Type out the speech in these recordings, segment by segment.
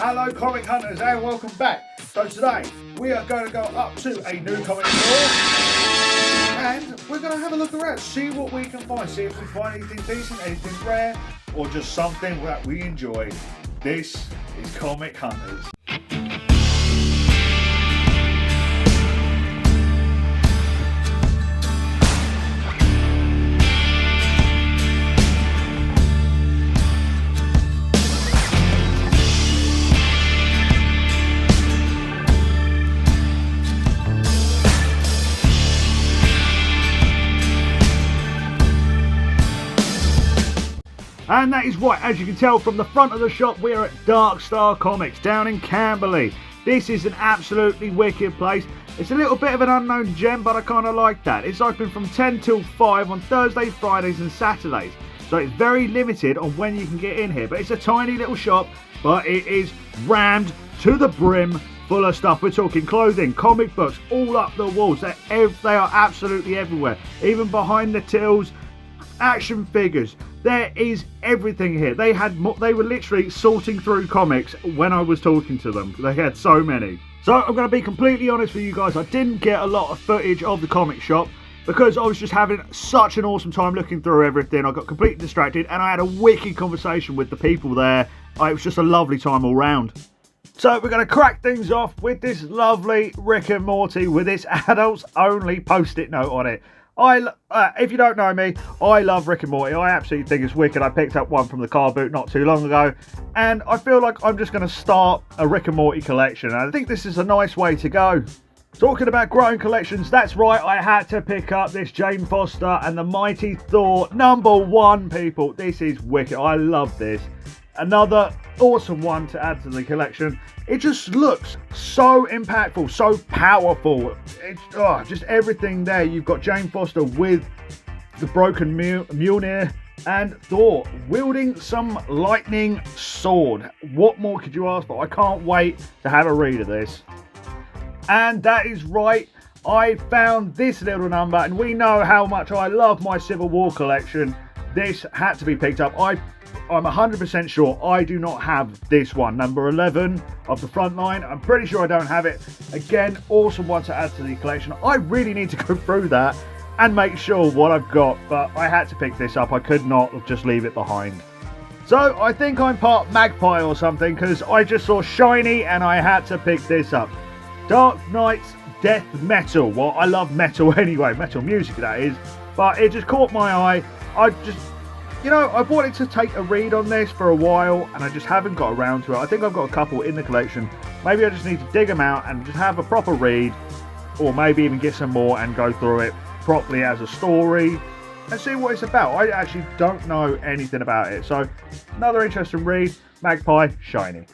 Hello comic hunters and welcome back. So today we are going to go up to a new comic store and we're going to have a look around, see what we can find, see if we find anything decent, anything rare or just something that we enjoy. This is Comic Hunters. And that is right, as you can tell from the front of the shop, we are at Dark Star Comics down in Camberley. This is an absolutely wicked place. It's a little bit of an unknown gem, but I kind of like that. It's open from 10 till 5 on Thursdays, Fridays and Saturdays. So it's very limited on when you can get in here. But it's a tiny little shop, but it is rammed to the brim full of stuff. We're talking clothing, comic books, all up the walls. They are absolutely everywhere. Even behind the tills, action figures. There is everything here. They were literally sorting through comics when I was talking to them. They had so many. So I'm going to be completely honest with you guys. I didn't get a lot of footage of the comic shop because I was just having such an awesome time looking through everything. I got completely distracted and I had a wicked conversation with the people there. It was just a lovely time all round. So we're going to crack things off with this lovely Rick and Morty with its adults only post-it note on it. If you don't know me, I love Rick and Morty. I absolutely think it's wicked. I picked up one from the car boot not too long ago, and I feel like I'm just going to start a Rick and Morty collection. And I think this is a nice way to go. Talking about growing collections, that's right, I had to pick up this Jane Foster and the Mighty Thor #1, people. This is wicked. I love this. Another awesome one to add to the collection. It just looks so impactful, so powerful. It's just everything there. You've got Jane Foster with the broken Mjolnir and Thor wielding some lightning sword. What more could you ask for? I can't wait to have a read of this. And that is right, I found this little number, and we know how much I love my Civil War collection. This had to be picked up. I'm 100% sure I do not have this one, number 11 of the front line. I'm pretty sure I don't have it. Again, awesome one to add to the collection. I really need to go through that and make sure what I've got, but I had to pick this up. I could not just leave it behind. So I think I'm part Magpie or something because I just saw Shiny and I had to pick this up. Dark Knight's Death Metal. Well, I love metal anyway, metal music that is, but it just caught my eye. I've wanted to take a read on this for a while and I just haven't got around to it. I think I've got a couple in the collection. Maybe I just need to dig them out and just have a proper read, or maybe even get some more and go through it properly as a story and see what it's about. I actually don't know anything about it. So another interesting read, Magpie, Shiny.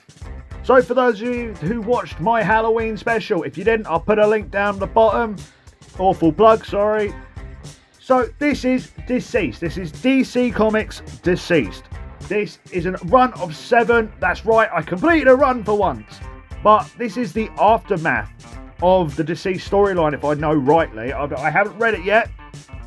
So for those of you who watched my Halloween special, if you didn't, I'll put a link down the bottom. Awful plug, sorry. So this is Deceased. This is DC Comics Deceased. This is a run of 7. That's right, I completed a run for once. But this is the aftermath of the Deceased storyline, if I know rightly. I haven't read it yet.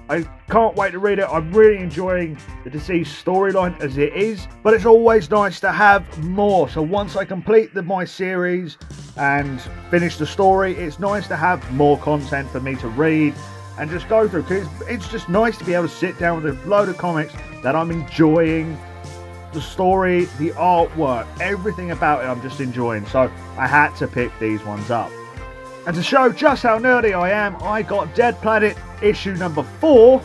I can't wait to read it. I'm really enjoying the Deceased storyline as it is. But it's always nice to have more. So once I complete my series and finish the story, it's nice to have more content for me to read and just go through, because it's just nice to be able to sit down with a load of comics that I'm enjoying. The story, the artwork, everything about it I'm just enjoying. So I had to pick these ones up. And to show just how nerdy I am, I got Dead Planet issue number 4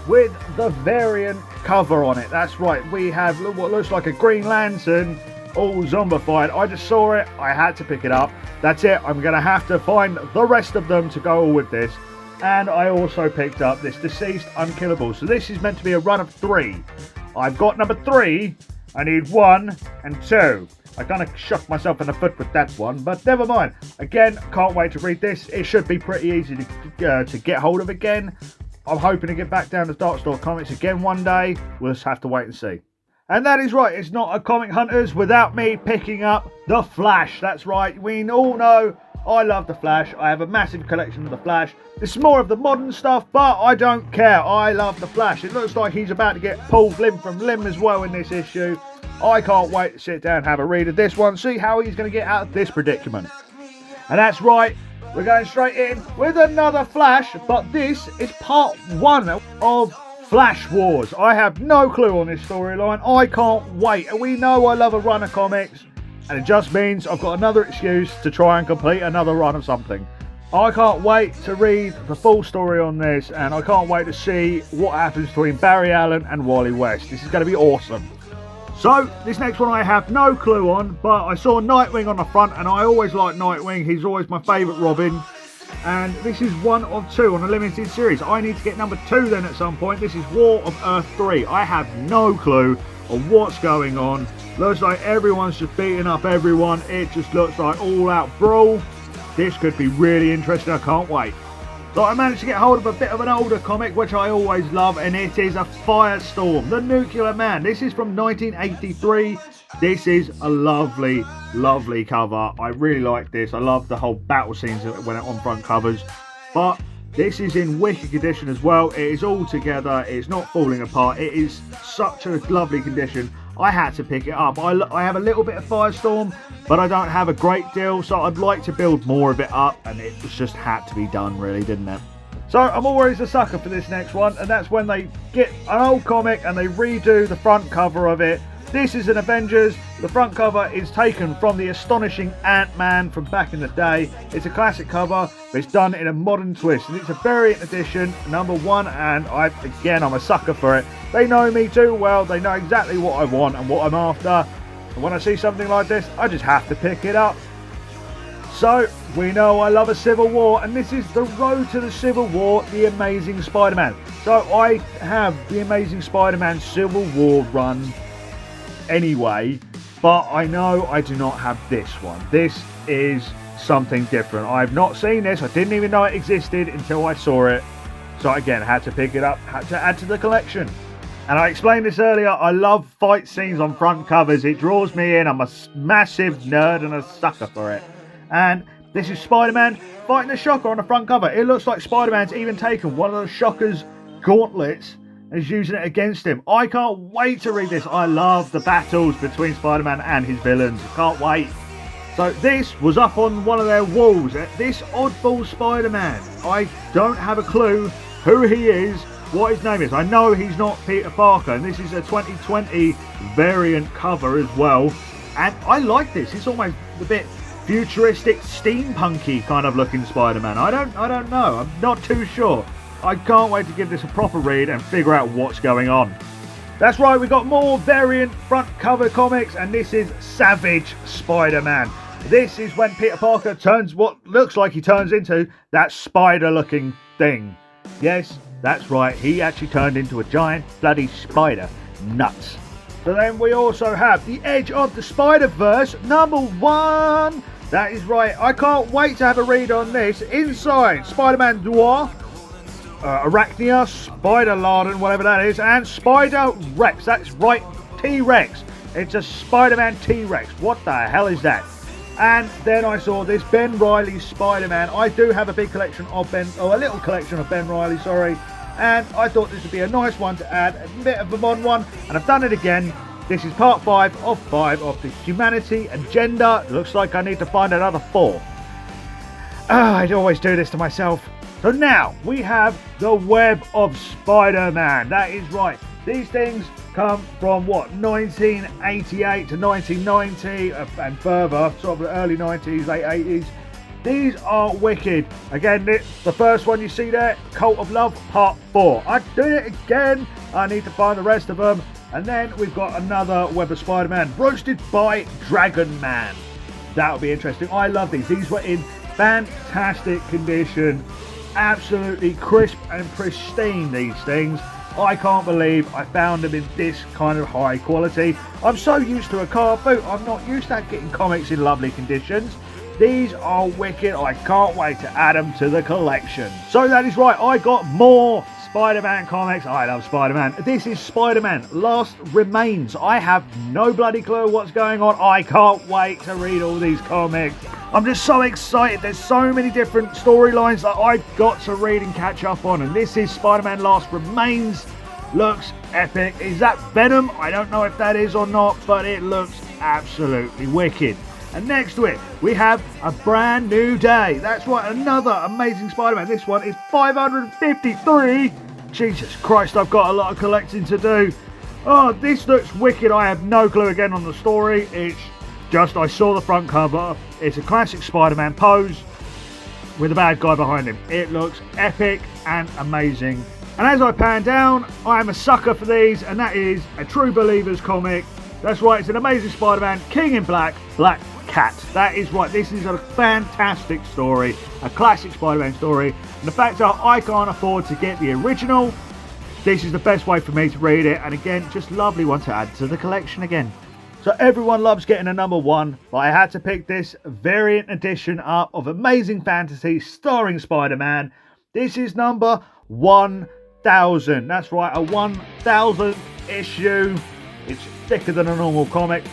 with the variant cover on it. That's right, we have what looks like a Green Lantern all zombified. I just saw it, I had to pick it up. That's it, I'm going to have to find the rest of them to go with this. And I also picked up this Deceased Unkillable. So this is meant to be a run of 3. I've got number 3. I need 1 and 2. I kind of shocked myself in the foot with that one, but never mind. Again, can't wait to read this. It should be pretty easy to get hold of again. I'm hoping to get back down to Dark Star Comics again one day. We'll just have to wait and see. And that is right, it's not a Comic Hunters without me picking up The Flash. That's right, we all know I love The Flash. I have a massive collection of The Flash. This is more of the modern stuff, but I don't care. I love The Flash. It looks like he's about to get pulled limb from limb as well in this issue. I can't wait to sit down and have a read of this one, see how he's going to get out of this predicament. And that's right, we're going straight in with another Flash, but this is part 1 of Flash Wars. I have no clue on this storyline. I can't wait. And we know I love a run of comics, and it just means I've got another excuse to try and complete another run of something. I can't wait to read the full story on this, and I can't wait to see what happens between Barry Allen and Wally West. This is going to be awesome. So, this next one I have no clue on, but I saw Nightwing on the front, and I always like Nightwing. He's always my favourite Robin. And this is 1 of 2 on a limited series. I need to get number 2 then at some point. This is War of Earth 3. I have no clue on what's going on. Looks like everyone's just beating up everyone. It just looks like all out brawl. This could be really interesting. I can't wait. So I managed to get hold of a bit of an older comic, which I always love, and it is a Firestorm, the Nuclear Man. This is from 1983. This is a lovely, lovely cover. I really like this. I love the whole battle scenes that went on front covers. But this is in wicked condition as well. It is all together. It's not falling apart. It is such a lovely condition. I had to pick it up. I have a little bit of Firestorm, but I don't have a great deal, so I'd like to build more of it up, and it just had to be done, really, didn't it? So I'm always a sucker for this next one, and that's when they get an old comic and they redo the front cover of it. This is an Avengers. The front cover is taken from the astonishing Ant-Man from back in the day. It's a classic cover, but it's done in a modern twist, and it's a variant edition, number 1, and I'm a sucker for it. They know me too well. They know exactly what I want and what I'm after. And when I see something like this, I just have to pick it up. So, we know I love a Civil War, and this is the Road to the Civil War, The Amazing Spider-Man. So, I have The Amazing Spider-Man Civil War run anyway, but I know I do not have this one. This is something different. I've not seen this. I didn't even know it existed until I saw it. So, again, had to pick it up, had to add to the collection. And I explained this earlier, I love fight scenes on front covers. It draws me in. I'm a massive nerd and a sucker for it. And this is Spider-Man fighting the Shocker on the front cover. It looks like Spider-Man's even taken one of the Shocker's gauntlets and is using it against him. I can't wait to read this. I love the battles between Spider-Man and his villains. Can't wait. So this was up on one of their walls. This oddball Spider-Man. I don't have a clue who he is, what his name is. I know he's not Peter Parker, and this is a 2020 variant cover as well. And I like this. It's almost a bit futuristic, steampunky kind of looking Spider-Man. I don't know. I'm not too sure. I can't wait to give this a proper read and figure out what's going on. That's right, we got more variant front cover comics, and this is Savage Spider-Man. This is when Peter Parker turns what looks like he turns into that spider-looking thing. Yes, that's right, he actually turned into a giant bloody spider. Nuts. So then we also have The Edge of the Spider-Verse, number 1. That is right, I can't wait to have a read on this. Inside, Spider-Man Noir, Arachnia, Spider-Laden, whatever that is, and Spider-Rex. That's right, T-Rex. It's a Spider-Man T-Rex. What the hell is that? And then I saw this Ben Reilly Spider-Man. I do have a big collection of a little collection of Ben Reilly, sorry. And I thought this would be a nice one to add, a bit of a modern one. And I've done it again. This is part 5 of the Humanity Agenda. Looks like I need to find another 4. I'd always do this to myself. So now we have the Web of Spider-Man. That is right. These things come from what, 1988 to 1990 and further, sort of the early 90s, late 80s. These are wicked. Again, the first one you see there, Cult of Love Part 4. I did it again. I need to find the rest of them. And then we've got another Web of Spider-Man, roasted by Dragon Man. That'll be interesting. I love these. These were in fantastic condition. Absolutely crisp and pristine, these things. I can't believe I found them in this kind of high quality. I'm so used to a car boot. I'm not used to getting comics in lovely conditions. These are wicked. I can't wait to add them to the collection. So that is right, I got more Spider-Man comics. I love Spider-Man. This is Spider-Man Last Remains. I have no bloody clue what's going on. I can't wait to read all these comics. I'm just so excited. There's so many different storylines that I've got to read and catch up on. And this is Spider-Man Last Remains. looks epic. Is that Venom? I don't know if that is or not, but it looks absolutely wicked. And next to it, we have A Brand New Day. That's right, another Amazing Spider-Man. This one is 553. Jesus Christ, I've got a lot of collecting to do. Oh, this looks wicked. I have no clue again on the story. It's just, I saw the front cover. It's a classic Spider-Man pose with a bad guy behind him. It looks epic and amazing. And as I pan down, I am a sucker for these, and that is a True Believers comic. That's right, it's an Amazing Spider-Man, King in Black, Black Cat. That is right, this is a fantastic story, a classic Spider-Man story. And the fact that I can't afford to get the original, this is the best way for me to read it. And again, just lovely one to add to the collection again. So everyone loves getting a #1, but I had to pick this variant edition up of Amazing Fantasy starring Spider-Man. This is number 1000. That's right, a 1000th issue. It's thicker than a normal comic.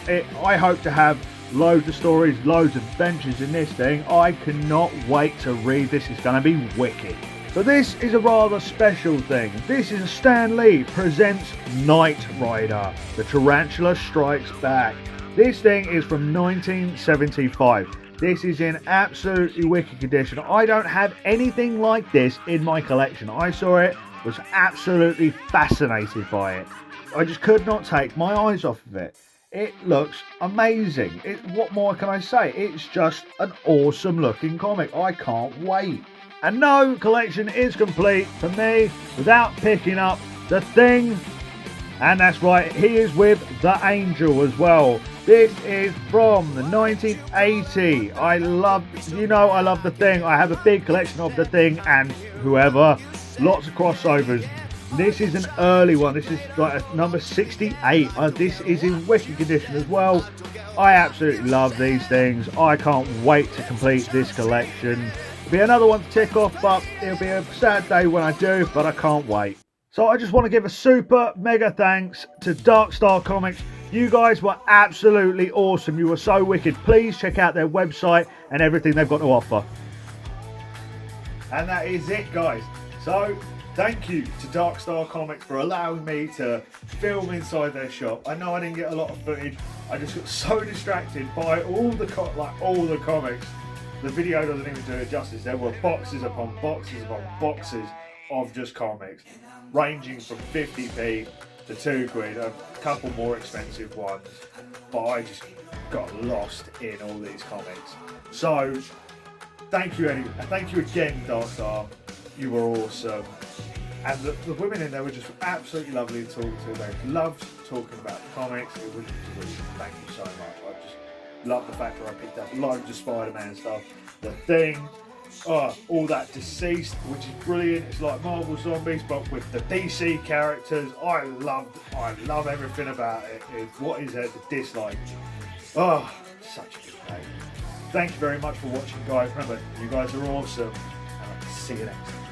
I hope to have loads of stories, loads of adventures in this thing. I cannot wait to read this. It's going to be wicked. So this is a rather special thing. This is a Stan Lee presents Knight Rider. The Tarantula Strikes Back. This thing is from 1975. This is in absolutely wicked condition. I don't have anything like this in my collection. I saw it, was absolutely fascinated by it. I just could not take my eyes off of it. It looks amazing. What more can I say? It's just an awesome looking comic. I can't wait. And no collection is complete for me without picking up The Thing. And that's right, he is with The Angel as well. This is from the 1980. I love The Thing. I have a big collection of The Thing and whoever. Lots of crossovers. This is an early one. This is like a number 68. This is in wicked condition as well. I absolutely love these things. I can't wait to complete this collection. It'll be another one to tick off, but it'll be a sad day when I do, but I can't wait. So I just want to give a super mega thanks to Dark Star Comics. You guys were absolutely awesome. You were so wicked. Please check out their website and everything they've got to offer. And that is it, guys. So thank you to Dark Star Comics for allowing me to film inside their shop. I know I didn't get a lot of footage. I just got so distracted by all the comics. The video doesn't even do it justice. There were boxes upon boxes upon boxes of just comics, ranging from 50p to £2, a couple more expensive ones. But I just got lost in all these comics. So thank you anyway. Thank you again, Dark Star. You were awesome. And the women in there were just absolutely lovely to talk to. They loved talking about the comics. It was really, thank you so much. I just love the fact that I picked up loads of Spider-Man stuff. The Thing, all that Deceased, which is brilliant. It's like Marvel Zombies, but with the DC characters. I love everything about it. What is there to dislike? Oh, such a good day. Thank you very much for watching, guys. Remember, you guys are awesome. And I'll see you next time.